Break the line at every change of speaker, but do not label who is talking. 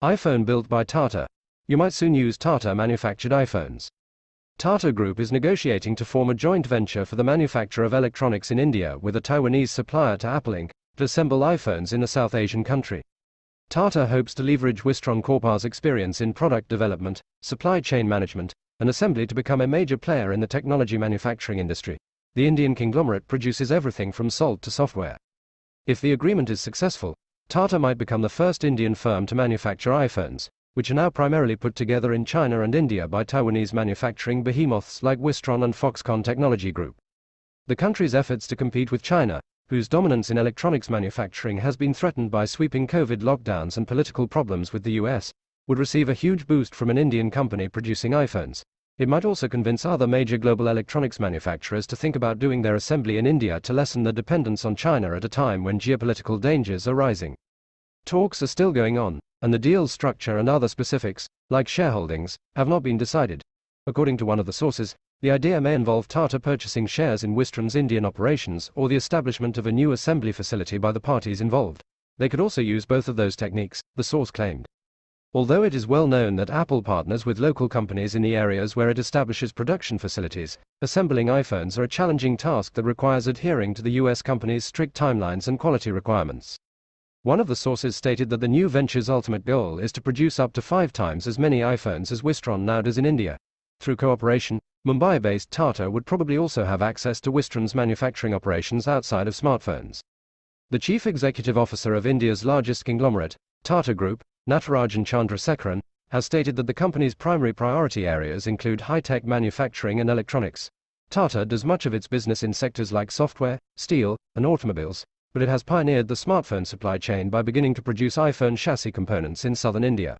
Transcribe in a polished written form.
iPhone built by Tata. You might soon use Tata-manufactured iPhones. Tata Group is negotiating to form a joint venture for the manufacture of electronics in India with a Taiwanese supplier to Apple Inc. to assemble iPhones in a South Asian country. Tata hopes to leverage Wistron Corp's experience in product development, supply chain management, and assembly to become a major player in the technology manufacturing industry. The Indian conglomerate produces everything from salt to software. If the agreement is successful, Tata might become the first Indian firm to manufacture iPhones, which are now primarily put together in China and India by Taiwanese manufacturing behemoths like Wistron and Foxconn Technology Group. The country's efforts to compete with China, whose dominance in electronics manufacturing has been threatened by sweeping COVID lockdowns and political problems with the US, would receive a huge boost from an Indian company producing iPhones. It might also convince other major global electronics manufacturers to think about doing their assembly in India to lessen the dependence on China at a time when geopolitical dangers are rising. Talks are still going on, and the deal's structure and other specifics, like shareholdings, have not been decided. According to one of the sources, the idea may involve Tata purchasing shares in Wistron's Indian operations or the establishment of a new assembly facility by the parties involved. They could also use both of those techniques, the source claimed. Although it is well known that Apple partners with local companies in the areas where it establishes production facilities, assembling iPhones are a challenging task that requires adhering to the US company's strict timelines and quality requirements. One of the sources stated that the new venture's ultimate goal is to produce up to 5 times as many iPhones as Wistron now does in India. Through cooperation, Mumbai-based Tata would probably also have access to Wistron's manufacturing operations outside of smartphones. The chief executive officer of India's largest conglomerate, Tata Group, Natarajan Chandrasekaran, has stated that the company's primary priority areas include high-tech manufacturing and electronics. Tata does much of its business in sectors like software, steel, and automobiles, but it has pioneered the smartphone supply chain by beginning to produce iPhone chassis components in southern India.